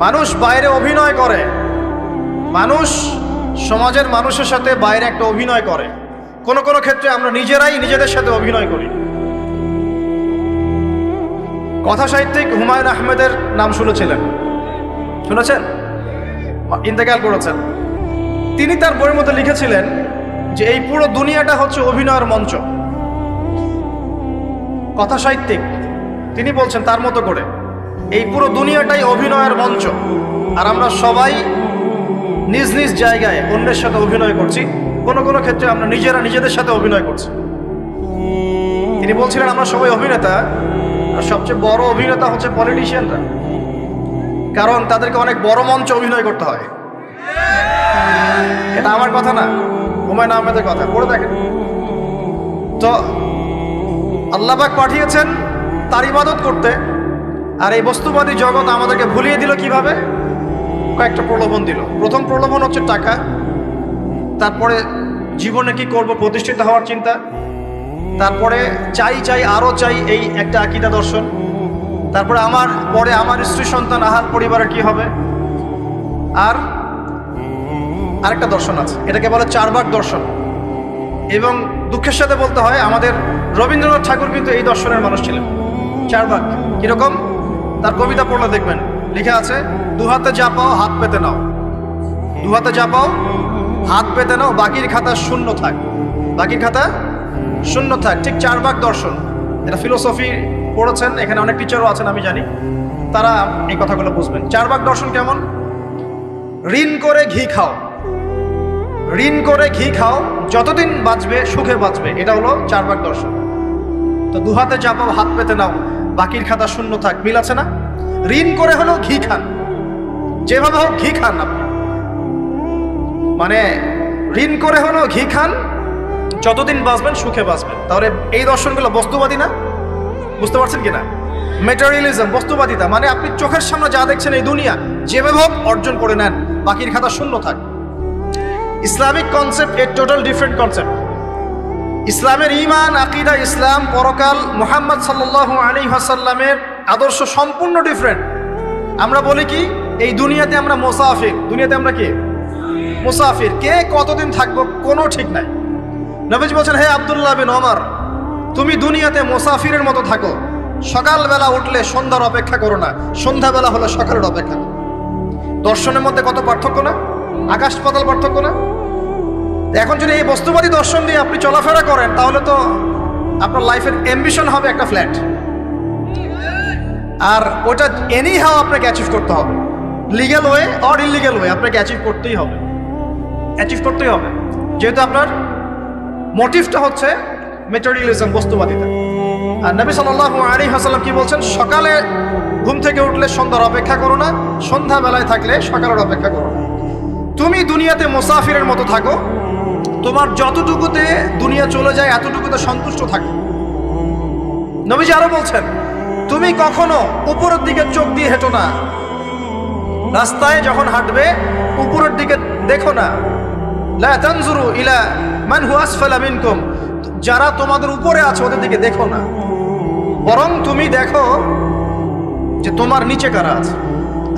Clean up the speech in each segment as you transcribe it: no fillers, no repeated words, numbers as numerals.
মানুষ বাইরে অভিনয় করে, মানুষ সমাজের মানুষের সাথে বাইরে একটা অভিনয় করে। কোনো কোনো ক্ষেত্রে আমরা নিজেরাই নিজেদের সাথে অভিনয় করি। কথা সাহিত্যিক হুমায়ুন আহমেদের নাম শুনেছিলেন? শুনেছেন? ইন্তেকাল করেছেন। তিনি তার বইয়ের মধ্যে লিখেছিলেন যে এই পুরো দুনিয়াটা হচ্ছে অভিনয়ের মঞ্চ। কথা সাহিত্যিক তিনি বলছেন তার মতো করে এই পুরো দুনিয়াটাই অভিনয়ের মঞ্চ, আর আমরা সবাই নিজ নিজ জায়গায় অন্যের সাথে অভিনয় করছি। কোনো কোনো ক্ষেত্রে আমরা নিজেরা নিজেদের সাথে অভিনয় করছি। তিনি বলছিলেন আমরা সবাই অভিনেতা, আর সবচেয়ে বড় অভিনেতা হচ্ছে পলিটিশিয়ানরা, কারণ তাদেরকে অনেক বড় মঞ্চে অভিনয় করতে হয়। এটা আমার কথা না, হুমায়ুন আহমেদের কথা, পড়ে দেখেন তো। আল্লাহ পাক পাঠিয়েছেন তার ইবাদত করতে, আর এই বস্তুবাদী জগৎ আমাদেরকে ভুলিয়ে দিল কিভাবে? কয়েকটা প্রলোভন দিল। প্রথম প্রলোভন হচ্ছে টাকা, তারপরে জীবনে কি করব প্রতিষ্ঠিত হওয়ার চিন্তা, তারপরে চাই চাই আরও চাই এই একটা আকীদা দর্শন, তারপরে আমার স্ত্রী সন্তান আহার পরিবারের কি হবে, আর আরেকটা দর্শন আছে, এটাকে বলে চারবাক দর্শন। এবং দুঃখের সাথে বলতে হয় আমাদের রবীন্দ্রনাথ ঠাকুর কিন্তু এই দর্শনের মানুষ ছিলেন। চারবাক কিরকম? তার কবিতা পড়লে দেখবেন লেখা আছে, দুহাতে যা পাও হাত পেতে নাও, দুহাতে যা পাও হাত পেতে নাও, বাকির খাতা শূন্য থাক, বাকির খাতা শূন্য থাক। ঠিক চারবাক দর্শন। এটা ফিলোসফি পড়েছেন, এখানে অনেক টিচারও আছেন আমি জানি, তারা এই কথাগুলো বুঝবেন। চারবাক দর্শন কেমন? ঋণ করে ঘি খাও, ঋণ করে ঘি খাও, যতদিন বাঁচবে সুখে বাঁচবে, এটা হলো চারবাক দর্শন। তো দুহাতে যা পাও হাত পেতে নাও, বাকির খাতা শূন্য থাক, মিল আছে না? ঋণ করে হলো ঘি খান, যেভাবে হোক ঘি খান আপনি, মানে ঋণ করে হলো ঘি খান, যতদিন বাঁচবেন সুখে বাঁচবেন। তাহলে এই দর্শনগুলো বস্তুবাদী না? বুঝতে পারছেন কিনা? ম্যাটেরিয়ালিজম, বস্তুবাদিতা, মানে আপনি চোখের সামনে যা দেখছেন এই দুনিয়া, যেভাবে হোক অর্জন করে নেন, বাকির খাতা শূন্য থাক। ইসলামিক কনসেপ্ট এর টোটাল ডিফারেন্ট কনসেপ্ট। ইসলামের ঈমান, আকীদা, ইসলাম, পরকাল, মুহাম্মদ সাল্লাল্লাহু আলাইহি ওয়াসাল্লামের আদর্শ সম্পূর্ণ ডিফারেন্ট। আমরা বলি কি এই দুনিয়াতে আমরা মুসাফির, দুনিয়াতে আমরা কি মুসাফির, কে কতদিন থাকবো কোনো ঠিক নাই। নবীজি বলছেন, হে আব্দুল্লাহ বিন ওমর, তুমি দুনিয়াতে মুসাফিরের মতো থাকো, সকালবেলা উঠলে সন্ধ্যার অপেক্ষা করো না, সন্ধ্যাবেলা হলে সকালের অপেক্ষা করো। দর্শনের মধ্যে কত পার্থক্য না? আকাশ পাতাল পার্থক্য না? এখন যদি এই বস্তুবাদী দর্শন দিয়ে আপনি চলাফেরা করেন, তাহলে তো আপনার লাইফের অ্যাম্বিশন হবে একটা ফ্ল্যাট, আর ওটা এনি হাও আপনাকে অ্যাচিভ করতে হবে, legal way or illegal way, আপনাকে অ্যাচিভ করতেই হবে, অ্যাচিভ করতেই হবে, যেহেতু আপনার মোটিভটা হচ্ছে ম্যাটেরিয়ালিজম, বস্তুবাদিতা। আর নবী সাল্লাল্লাহু আলাইহি ওয়াসাল্লাম কি বলছেন? সকালে ঘুম থেকে উঠলে সন্ধ্যার অপেক্ষা করো না, সন্ধ্যাবেলায় থাকলে সকালের অপেক্ষা করো না। তুমি দুনিয়াতে মুসাফিরের মতো থাকো, তোমার যতটুকুতে দুনিয়া চলে যায় এতটুকুতে সন্তুষ্ট থাকো। নবীজি আরো বলছেন, তুমি কখনো উপরের দিকে চোখ দিয়ে হেঁটো না, রাস্তায় যখন হাঁটবে উপরের দিকে দেখো না। লা তানজুরু ইলা মান হুয়া আসফালা মিনকুম, যারা তোমাদের উপরে আছে ওদের দিকে দেখো না, বরং তুমি দেখো যে তোমার নিচে কারা আছে।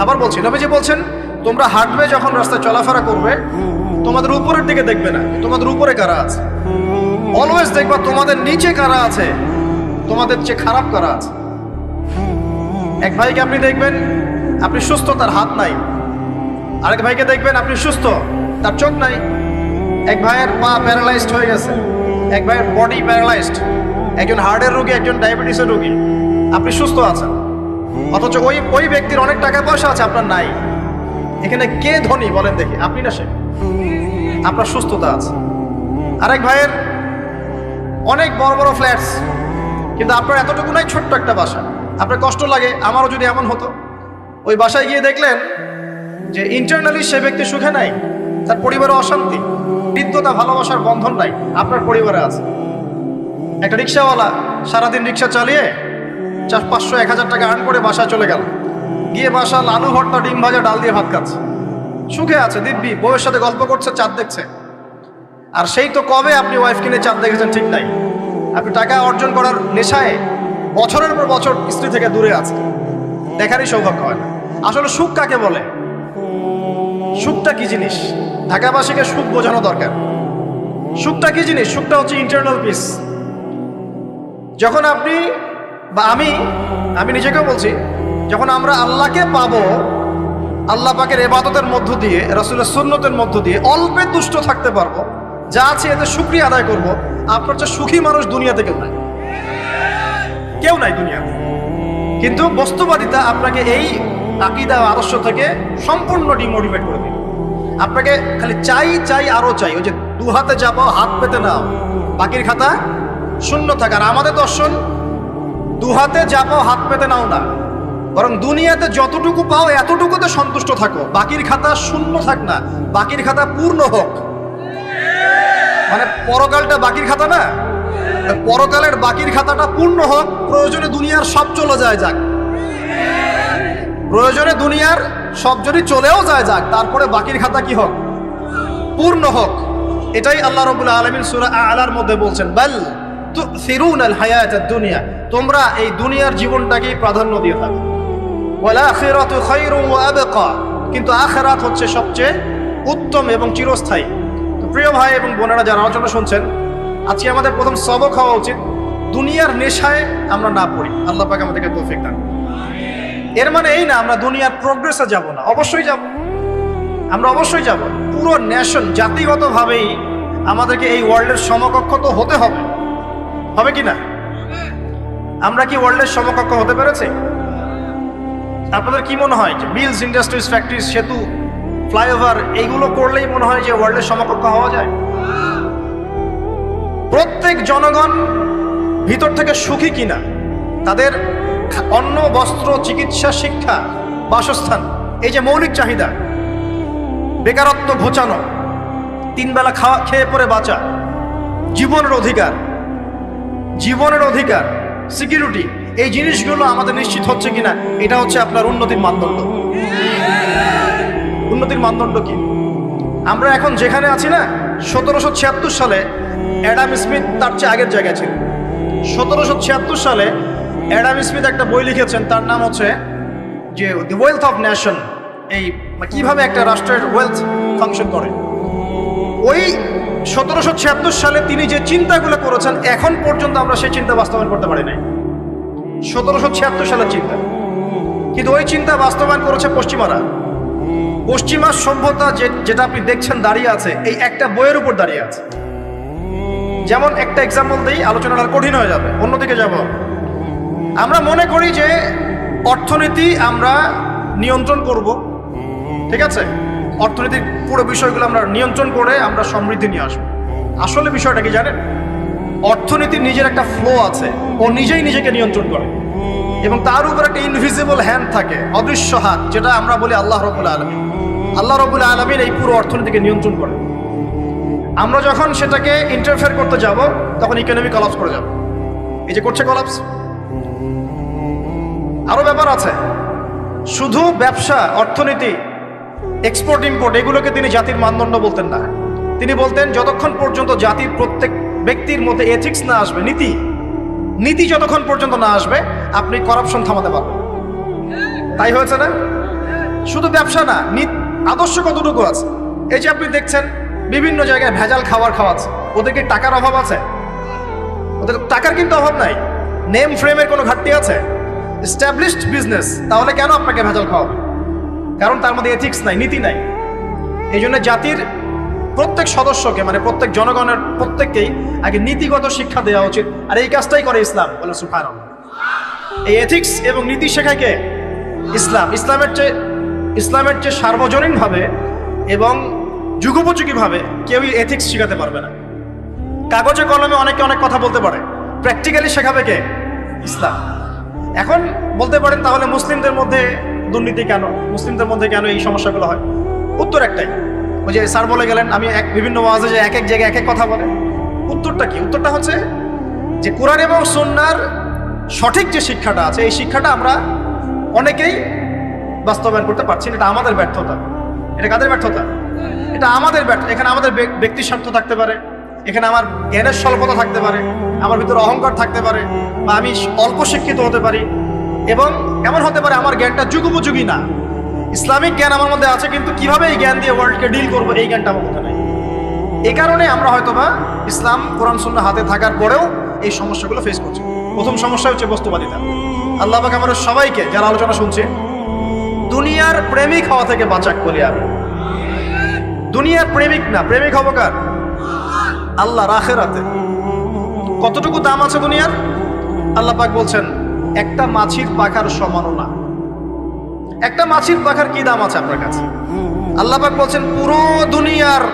আবার বলছি, নবীজি বলছেন, তোমরা হাঁটবে যখন রাস্তায় চলাফেরা করবে, তোমাদের উপরের দিকে দেখবে না, তোমাদের উপরে কারা আছে। অলওয়েজ দেখবা তোমাদের নিচে কারা আছে, তোমাদের চেয়ে খারাপ কারা আছে। এক ভাইকে আপনি দেখবেন আপনি সুস্থ, তার হাত নাই। আরেক ভাইকে দেখবেন আপনি সুস্থ, তার চোখ নাই। এক ভাইয়ের পা প্যারালাইজড হয়ে গেছে, এক ভাইয়ের বডি প্যারালাইজড, একজন হার্টের রোগী, একজন ডায়াবেটিসের রোগী। আপনি সুস্থ আছেন, অথচ ওই ব্যক্তির অনেক টাকা পয়সা আছে, আপনার নাই। এখানে কে ধনী বলেন দেখি, আপনি না সে? আপনার সুস্থতা আছে। আরেক ভাইয়ের অনেক বড় বড় ফ্ল্যাটস, কিন্তু আপনার এতটুকু নাই, ছোট্ট একটা বাসা। আপনার কষ্ট লাগে, আমারও যদি এমন হতো। ওই বাসায় গিয়ে দেখলেন যে ইন্টারনালি সে ব্যক্তি সুখে নাই, তার পরিবারে অশান্তি, হৃদ্যতা, ভালোবাসার বন্ধন নাই, আপনার পরিবারে আছে। একটা রিক্সাওয়ালা সারাদিন রিক্সা চালিয়ে 500-1000 টাকা আর্ন করে বাসায় চলে গেল, গিয়ে বাসা আলু ভর্তা, ডিম ভাজা, ডাল দিয়ে ভাত খাচ্ছে, সুখে আছে দিব্যি, বউয়ের সাথে গল্প করছে, চাঁদ দেখছে। আর সেই তো কবে আপনি ওয়াইফ কিনে চাঁদ দেখেছেন ঠিক নাই। আপনি টাকা অর্জন করার নেশায় বছরের পর বছর স্ত্রী থেকে দূরে আছে, দেখারই সৌভাগ্য হয় না। আসলে সুখ কাকে বলে? সুখটা কি জিনিস? ঢাকাবাসীকে সুখ বোঝানো দরকার। সুখটা কি জিনিস? সুখটা হচ্ছে ইন্টারনাল পিস। যখন আপনি বা আমি নিজেকেও বলছি, যখন আমরা আল্লাহকে পাবো, আল্লাহ পাকের ইবাদতের মধ্য দিয়ে, রাসূলের সুন্নতের মধ্য দিয়ে অল্পে তুষ্ট থাকতে পারবো, যা আছে এতে শুকরিয়া আদায় করব, আপনার চেয়ে সুখী মানুষ দুনিয়াতে কেউ নাই, কেউ নাই দুনিয়াতে। কিন্তু বস্তুবাদিতা আপনাকে এই আকীদা আদর্শ থেকে সম্পূর্ণ ডিমোটিভেট করে দিবে। আপনাকে খালি চাই আরো চাই। ওই যে দু হাতে যাবো হাত পেতে নাও, বাকির খাতা শূন্য থাক। আর আমাদের দর্শন দু হাতে যাবো হাত পেতে নাও না, বরং দুনিয়াতে যতটুকু পাও এতটুকুতে সন্তুষ্ট থাকো, বাকির খাতা শূন্য থাক না, বাকির খাতা পূর্ণ হোক। মানে পরকালটা বাকির খাতা না, পরকালের বাকির খাতাটা পূর্ণ হোক। প্রয়োজনে দুনিয়ার সব চলে যায় যাক, প্রয়োজনে দুনিয়ার সব যদি চলেও যায় যাক, তারপরে বাকির খাতা কি হোক? পূর্ণ হোক। এটাই আল্লাহ রাব্বুল আলামিন সূরা আ'লার মধ্যে বলছেন, বাল তুসিরুনাল হায়াতাদ দুনিয়া, তোমরা এই দুনিয়ার জীবনটাকে প্রাধান্য দিয়ে থাকো। ওয়াল আখিরাতু খায়রুন ওয়া আবকা, কিন্তু আখিরাত হচ্ছে সবচেয়ে উত্তম এবং চিরস্থায়ী। তো প্রিয় ভাই এবং বোনেরা যারা আলোচনা শুনছেন, আজকে আমাদের প্রথম সবক হওয়া উচিত দুনিয়ার নেশায় আমরা না পড়ি। আল্লাহ পাক আমাদেরকে তৌফিক দান। এর মানে এই না আমরা দুনিয়ার প্রোগ্রেসে যাব না, অবশ্যই যাব, আমরা অবশ্যই যাব। পুরো নেশন জাতিগতভাবেই আমাদেরকে এই ওয়ার্ল্ডের সমকক্ষ তো হতে হবে, হবে কি না? আমরা কি ওয়ার্ল্ডের সমকক্ষ হতে পেরেছি? আপনাদের কি মনে হয় যে মিলস, ইন্ডাস্ট্রিজ, ফ্যাক্টরিজ, সেতু, ফ্লাইওভার এইগুলো করলেই মনে হয় যে ওয়ার্ল্ডের সমকক্ষ হওয়া যায়? প্রত্যেক জনগণ ভিতর থেকে সুখী কিনা, তাদের অন্ন, বস্ত্র, চিকিৎসা, শিক্ষা, বাসস্থান, এই যে মৌলিক চাহিদা, বেকারত্ব ঘোচানো, তিন বেলা খেয়ে পরে বাঁচা, জীবনের অধিকার, সিকিউরিটি, এই জিনিসগুলো আমাদের নিশ্চিত হচ্ছে কিনা, এটা হচ্ছে আপনার উন্নতির মানদণ্ড। উন্নতির মানদণ্ড কি? আমরা এখন যেখানে আছি না, 1776 সালে অ্যাডাম স্মিথ তার চেয়ে আগের জায়গায় ছিল। 1776 সালে অ্যাডাম স্মিথ একটা বই লিখেছেন, তার নাম হচ্ছে যে দি ওয়েলথ অফ নেশন, এই কিভাবে একটা রাষ্ট্রের ওয়েলথ ফাংশন করে। ওই 1776 সালে তিনি যে চিন্তাগুলো করেছেন, এখন পর্যন্ত আমরা সেই চিন্তা বাস্তবায়ন করতে পারি নাই। 1776 সালের চিন্তা, কিন্তু ওই চিন্তা বাস্তবায়ন করেছে পশ্চিমারা। পশ্চিমা সভ্যতা যেটা আপনি দেখছেন দাঁড়িয়ে আছে, এই একটা বইয়ের উপর দাঁড়িয়ে আছে। যেমন একটা এক্সাম্পল দিই, আলোচনাটা কঠিন হয়ে যাবে, অন্যদিকে যাব। আমরা মনে করি যে অর্থনীতি আমরা নিয়ন্ত্রণ করব, ঠিক আছে, অর্থনীতির পুরো বিষয়গুলো আমরা নিয়ন্ত্রণ করে আমরা সমৃদ্ধি নিয়ে আসবো। আসলে বিষয়টা কি জানেন? অর্থনীতির নিজের একটা ফ্লো আছে, ও নিজেই নিজেকে নিয়ন্ত্রণ করে, এবং তার উপর একটা ইনভিজিবল হ্যান্ড থাকে, অদৃশ্য হাত, যেটা আমরা বলি আল্লাহ রাব্বুল আলামিন। আল্লাহ রাব্বুল আলামিন এই পুরো অর্থনীতিকে নিয়ন্ত্রণ করে। আমরা যখন সেটাকে ইন্টারফেয়ার করতে যাব, তখন ইকোনমি কলাপস করে যাবে। এই যে করছে কলাপস। আরো ব্যাপার আছে, শুধু ব্যবসা, অর্থনীতি, এক্সপোর্ট ইম্পোর্ট, এগুলোকে তিনি জাতির মানদণ্ড বলতেন না। তিনি বলতেন যতক্ষণ পর্যন্ত জাতির প্রত্যেক ব্যক্তির মধ্যে এথিক্স না আসবে, নীতি যতক্ষণ পর্যন্ত না আসবে, আপনি করাপশন থামাতে পারবেন। তাই হয়েছে না? শুধু ব্যবসা না, আদর্শ কতটুকু আছে? এই যে আপনি দেখছেন বিভিন্ন জায়গায় ভেজাল খাওয়াচ্ছে, ওদের কি টাকার অভাব আছে? ওদের টাকার কিন্তু অভাব নাই। নেম ফ্রেমের কোনো ঘাটতি আছে? এস্টাবলিশড বিজনেস, তাহলে কেন আপনাকে ভেজাল খাওয়াবে? কারণ তার মধ্যে এথিক্স নাই, নীতি নাই। এই জন্য জাতির প্রত্যেক সদস্যকে, মানে প্রত্যেক জনগণের প্রত্যেককেই আগে নীতিগত শিক্ষা দেওয়া উচিত। আর এই কাজটাই করে ইসলাম। বলে সুবহানাল্লাহ। এই এথিক্স এবং নীতি শেখায় কে? ইসলাম। ইসলামের চেয়ে সার্বজনীনভাবে এবং যুগোপযোগীভাবে কেউই এথিক্স শেখাতে পারবে না। কাগজে কলমে অনেকে অনেক কথা বলতে পারে, প্র্যাকটিক্যালি শেখাবে কে? ইসলাম। এখন বলতে পারেন তাহলে মুসলিমদের মধ্যে দুর্নীতি কেন, মুসলিমদের মধ্যে কেন এই সমস্যাগুলো হয়? উত্তর একটাই, ওই যে স্যার বলে গেলেন, আমি বিভিন্ন ওয়াজে যে এক এক জায়গায় এক এক কথা বলে। উত্তরটা কি? উত্তরটা হচ্ছে যে কোরআন এবং সুন্নাহর সঠিক যে শিক্ষাটা আছে, এই শিক্ষাটা আমরা অনেকেই বাস্তবায়ন করতে পারছি না। এটা আমাদের ব্যর্থতা। এটা কাদের ব্যর্থতা? এটা আমাদের ব্যর্থতা। এখানে আমাদের ব্যক্তি স্বার্থ থাকতে পারে, এখানে আমার জ্ঞানের স্বল্পতা থাকতে পারে, আমার ভিতরে অহংকার থাকতে পারে, বা আমি অল্প শিক্ষিত হতে পারি, এবং এমন হতে পারে আমার জ্ঞানটা যুগোপযোগী না। ইসলামিক জ্ঞান আমার মধ্যে আছে, কিন্তু কিভাবে এই জ্ঞান দিয়ে ওয়ার্ল্ডকে ডিল করবো এই জ্ঞানটা আমার মধ্যে নাই। এই কারণে আমরা হয়তোবা ইসলাম কোরআন সুন্নাহ হাতে থাকার পরেও এই সমস্যাগুলো ফেস করছি। প্রথম সমস্যা হচ্ছে বস্তুবাদিতা। আল্লাহ পাক আমাদের সবাইকে যারা আলোচনা শুনছে দুনিয়ার প্রেমিক হওয়া থেকে বাঁচাক বলি আমি। দুনিয়ার প্রেমিক না, প্রেমিক হবো কার? আল্লাহর আখিরাতে। কতটুকু দাম আছে দুনিয়ার? আল্লাহ পাক বলছেন একটা মাছির পাখার সমানও না। একটা মাছির পাখার কি দাম আছে আপনার কাছে? আল্লাহ পাক বলছেন পুরো দুনিয়ার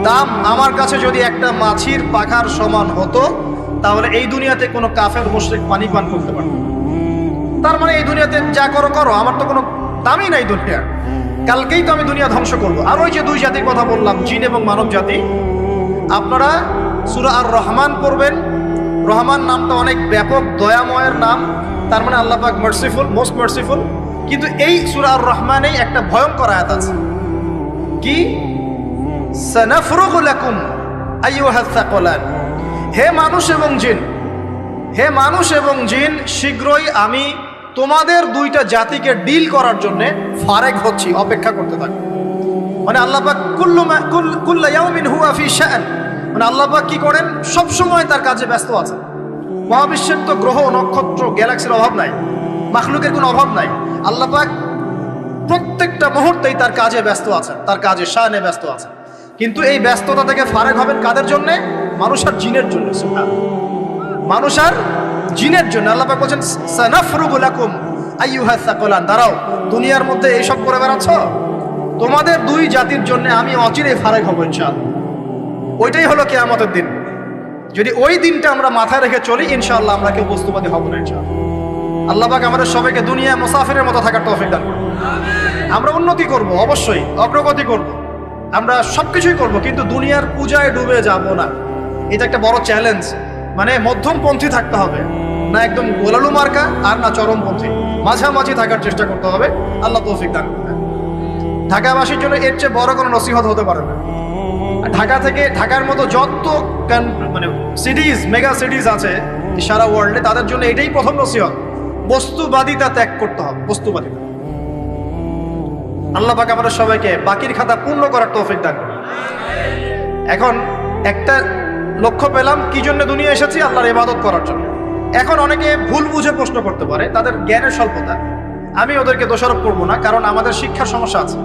দাম আমার কাছে যদি একটা মাছির পাখার সমান হতো তাহলে এই দুনিয়াতে কোনো কাফের মুশরিক পানি পান করতে পারত। তার মানে এই দুনিয়াতে যা করো করো, আমার তো কোনো দামই নাই দুনিয়ার। কালকেই তো আমি দুনিয়া ধ্বংস করবো। আর ওই যে দুই জাতির কথা বললাম, জিন এবং মানব জাতি, আপনারা সূরা আর রহমান পড়বেন। রহমান নামটা অনেক ব্যাপক দয়াময়ের নাম, তার মানে আল্লাহ পাক মার্সিফুল, মোস্ট মার্সিফুল। কিন্তু এই সূরা আর রহমানেই একটা ভয়ঙ্কর আয়াত আছে, কি? সানাফরুগু লাকুম আইয়ুহাস সাকলান। হে মানুষ এবং জিন, হে মানুষ এবং জিন, শীঘ্রই আমি তোমাদের দুইটা জাতিকে ডিল করার জন্য ফারেক হচ্ছি, অপেক্ষা করতে থাকো। মানে আল্লাহ পাক কুল্লু ইয়াউমিন হুয়া ফি শাআন, মানে আল্লাহ পাক কি করেন? সব সময় তার কাজে ব্যস্ত আছেন। মহাবিশ্বের তো গ্রহ নক্ষত্র গ্যালাক্সির অভাব নাই, মাখলুকের কোনো অভাব নাই। আল্লাহ পাক প্রত্যেকটা মুহূর্তেই তার কাজে ব্যস্ত আছেন, তার কাজে শানে ব্যস্ত আছেন। কিন্তু এই ব্যস্ততা থেকে ফারেক হবেন কাদের জন্য? মানুষ আর জিনের জন্য। মানুষ আর জিনের জন্য আল্লাহ পাক বলছেন সানাফরুগু লাকুম আইয়ুহাস সাকলান। দাঁড়াও, দুনিয়ার মধ্যে এইসব করে বেড়াচ্ছ, তোমাদের দুই জাতির জন্য আমি অচিরেই ফারেক হব ইনশাআল্লাহ। ওইটাই হলো কিয়ামতের দিন। যদি ওই দিনটা আমরা মাথায় রেখে চলি, ইনশাআল্লাহ আমরা কেউ বস্তুবাদী হব না ইনশাআল্লাহ। আল্লাহ পাক আমাদের সবাইকে দুনিয়া মুসাফিরের মতো থাকার তৌফিক দান করুন। আমরা উন্নতি করব, অবশ্যই অগ্রগতি করব, আমরা সবকিছুই করব, কিন্তু দুনিয়ার পূজায় ডুবে যাব না। এটা একটা বড় চ্যালেঞ্জ। মানে মধ্যমপন্থী থাকতে হবে, না একদম গোলালু মার্কা আর না চরমপন্থী, মাঝামাঝি থাকার চেষ্টা করতে হবে। আল্লাহ তৌফিক দান করবেন। ঢাকাবাসীর জন্য এর চেয়ে বড় কোনো নসিহত হতে পারে না। ঢাকা থেকে, ঢাকার মতো যত মানে সিটিজ, মেগা সিটিজ আছে সারা ওয়ার্ল্ডে, তাদের জন্য এটাই প্রথম নসিহত, বস্তুবাদিতা ত্যাগ করতে হবে। বস্তুবাদিতা। আল্লাহ পাক আমাদের সবাইকে বাকির খাতা পূর্ণ করার তৌফিক দান করুন। এখন একটা লক্ষ্য পেলাম, কি জন্য দুনিয়া এসেছি? আল্লাহর ইবাদত করার জন্য। এখন অনেকে ভুল বুঝে প্রশ্ন করতে পারে, তাদের জ্ঞানের স্বল্পতা। আমি ওদেরকে দোষারোপ করব না, কারণ আমাদের শিক্ষার সমস্যা আছে।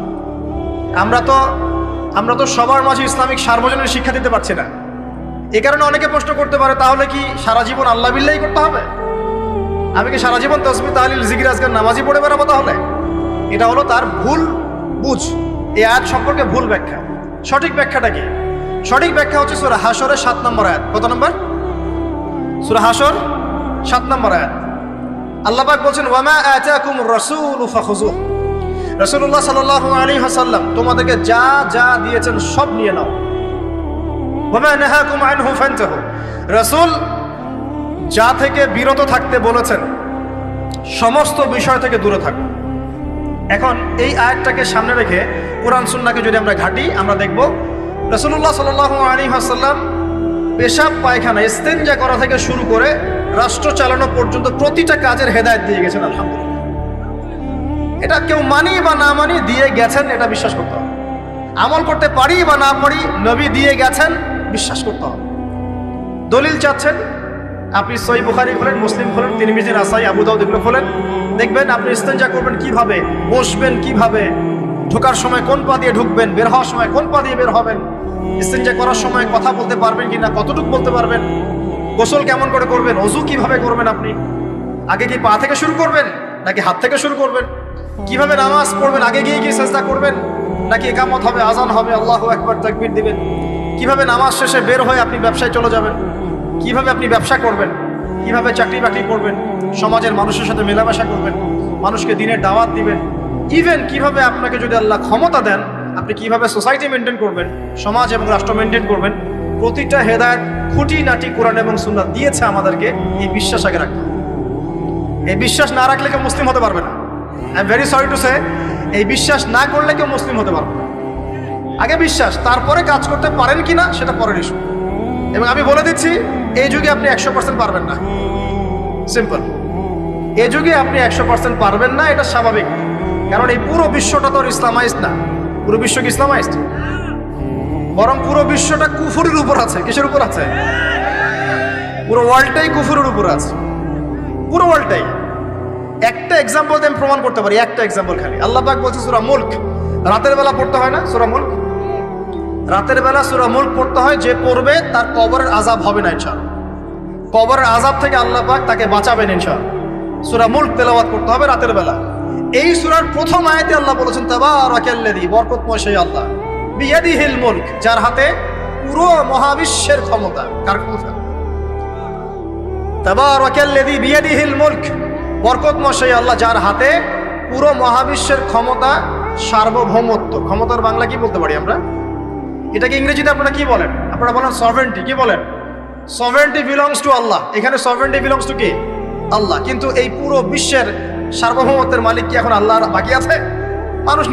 আমরা তো সবার মাঝে ইসলামিক সার্বজনীন শিক্ষা দিতে পারছি না। এই কারণে অনেকে প্রশ্ন করতে পারে, তাহলে কি সারা জীবন আল্লাহ বিল্লাহি করতে হবে? আমি কি সারা জীবন তাসবিহ তাহলিল জিকির আজকার নামাজি পড়ে বেড়াবো? তাহলে এটা হলো তার ভুল বুঝ। এই আয়াত সম্পর্কে ভুল ব্যাখ্যা। সঠিক ব্যাখ্যাটা কি? সঠিক ব্যাখ্যা হচ্ছে সূরা হাশরের 7 নম্বর আয়াত। কত নম্বর? সূরা হাশর 7 নম্বর আয়াত। আল্লাহ পাক বলছেন ওয়ামা আতাকুমুর রাসূলু ফাখুযুহু। রাসূলুল্লাহ সাল্লাল্লাহু আলাইহি ওয়াসাল্লাম তোমাদেরকে যা যা দিয়েছেন সব নিয়ে নাও। ওয়ামা নাহাকুম আনহু ফান্তাহু। রাসূল যা থেকে বিরত থাকতে বলেছেন সমস্ত বিষয় থেকে দূরে থাকো। এখন এই আয়াতটাকে সামনে রেখে কোরআন সুন্নাহকে যদি আমরা ঘাঁটি, আমরা দেখব রাসূলুল্লাহ সাল্লাল্লাহু আলাইহি ওয়াসাল্লাম পেশাব পায়খানা ইস্তেনজা করা থেকে শুরু করে রাষ্ট্র চালানো পর্যন্ত প্রতিটা কাজের হেদায়েত দিয়ে গেছেন। আলহামদুলিল্লাহ। এটা কেউ মানি বা না মানি, দিয়ে গেছেন, এটা বিশ্বাস করতে হবে। আমল করতে পারি বা না পারি, নবী দিয়ে গেছেন, বিশ্বাস করতে হবে। দলিল চাচ্ছেন, আপনি সহিহ বুখারী খোলেন, মুসলিম খোলেন, তিরমিজি, নাসাই, আবু দাউদ এগুলো খোলেন, দেখবেন আপনি ইস্তেনজা করবেন কিভাবে, বসবেন কিভাবে, ঢোকার সময় কোন পা দিয়ে ঢুকবেন, বের হওয়ার সময় কোন পা দিয়ে বের হবেন, ইস্তেনজা করার সময় কথা বলতে পারবেন কিনা, কতটুকু বলতে পারবেন, গোসল কেমন করে করবেন, ওযু কিভাবে করবেন, আপনি আগে কি পা থেকে শুরু করবেন নাকি হাত থেকে শুরু করবেন, কিভাবে নামাজ পড়বেন, আগে গিয়ে কি সিজদা করবেন নাকি ইকামত হবে, আজান হবে, আল্লাহু আকবার তাকবীর দিবেন, কিভাবে নামাজ শেষে বের হয়ে আপনি ব্যবসায় চলে যাবেন, কিভাবে আপনি ব্যবসা করবেন, কিভাবে চাকরি বাকরি করবেন, সমাজের মানুষের সাথে মেলামেশা করবেন, মানুষকে দিনের দাওয়াত দিবেন, ইভেন কিভাবে আপনাকে যদি আল্লাহ ক্ষমতা দেন আপনি কিভাবে সোসাইটি মেনটেন করবেন, সমাজ এবং রাষ্ট্র মেনটেন করবেন, প্রতিটা হেদায়েত খুঁটিনাটি কোরআন এবং সুন্নাহ দিয়েছে আমাদেরকে। এই বিশ্বাস আগে রাখতে হবে। এই বিশ্বাস না রাখলে কেউ মুসলিম হতে পারবে না। I am very sorry to say, এই বিশ্বাস না করলে কেউ মুসলিম হতে পারবে না। আগে বিশ্বাস, তারপরে কাজ করতে পারেন কিনা সেটা পরের ইস্যু। এবং আমি বলে দিচ্ছি, এই যুগে আপনি 100% পারবেন না। সিম্পল, এই যুগে আপনি 100% পারবেন না, এটা স্বাভাবিক। কারণ এই পুরো বিশ্বটা তো আর ইসলামাইজড না। পুরো বিশ্ব কি ইসলামাইজড? বরং পুরো বিশ্বটা কুফুরের উপর আছে। কিসের উপর আছে? পুরো ওয়ার্ল্ডটাই কুফুরের উপর আছে, পুরো ওয়ার্ল্ডটাই। একটা এক্সাম্পল দিয়ে আমি প্রমাণ করতে পারি, একটা এক্সাম্পল খালি। আল্লাহ পাক বলছে সূরা মুলক, রাতের বেলা পড়তে হয় না সূরা মুলক? রাতের বেলা সূরা মুলক পড়তে হয়, যে পড়বে তার কবরের আযাব হবে না ইনশাআল্লাহ। কবরের আযাব থেকে আল্লাহ পাক তাকে বাঁচাবেন ইনশাআল্লাহ। সূরা মুলক তেলাওয়াত করতে হবে রাতের বেলা। এই সূরার প্রথম আয়াতে আল্লাহ বলেছেন তাবারাকাল্লাযী, বরকতময় সেই আল্লাহ, বিয়াদিহিল মুলক, যার হাতে পুরো মহাবিশ্বের ক্ষমতা। কার ক্ষমতা? তাবারাকাল্লাযী বিয়াদিহিল মুলক, বরকতময় সেই আল্লাহ যার হাতে পুরো মহাবিশ্বের ক্ষমতা, সার্বভৌমত্ব। ক্ষমতার বাংলা কি বলতে পারি আমরা? এটাকে ইংরেজিতে আপনারা কি বলেন? আপনারা বলেন সভারেন্টি। কি বলেন? সভারেন্টি বিলংস টু আল্লাহ। এখানে সভারেন্টি বিলংস টু কি? আল্লাহ। কিন্তু এই পুরো বিশ্বের সার্বভৌমত্বের মালিক কি এখন আল্লাহ বাকি আছে? মানুষ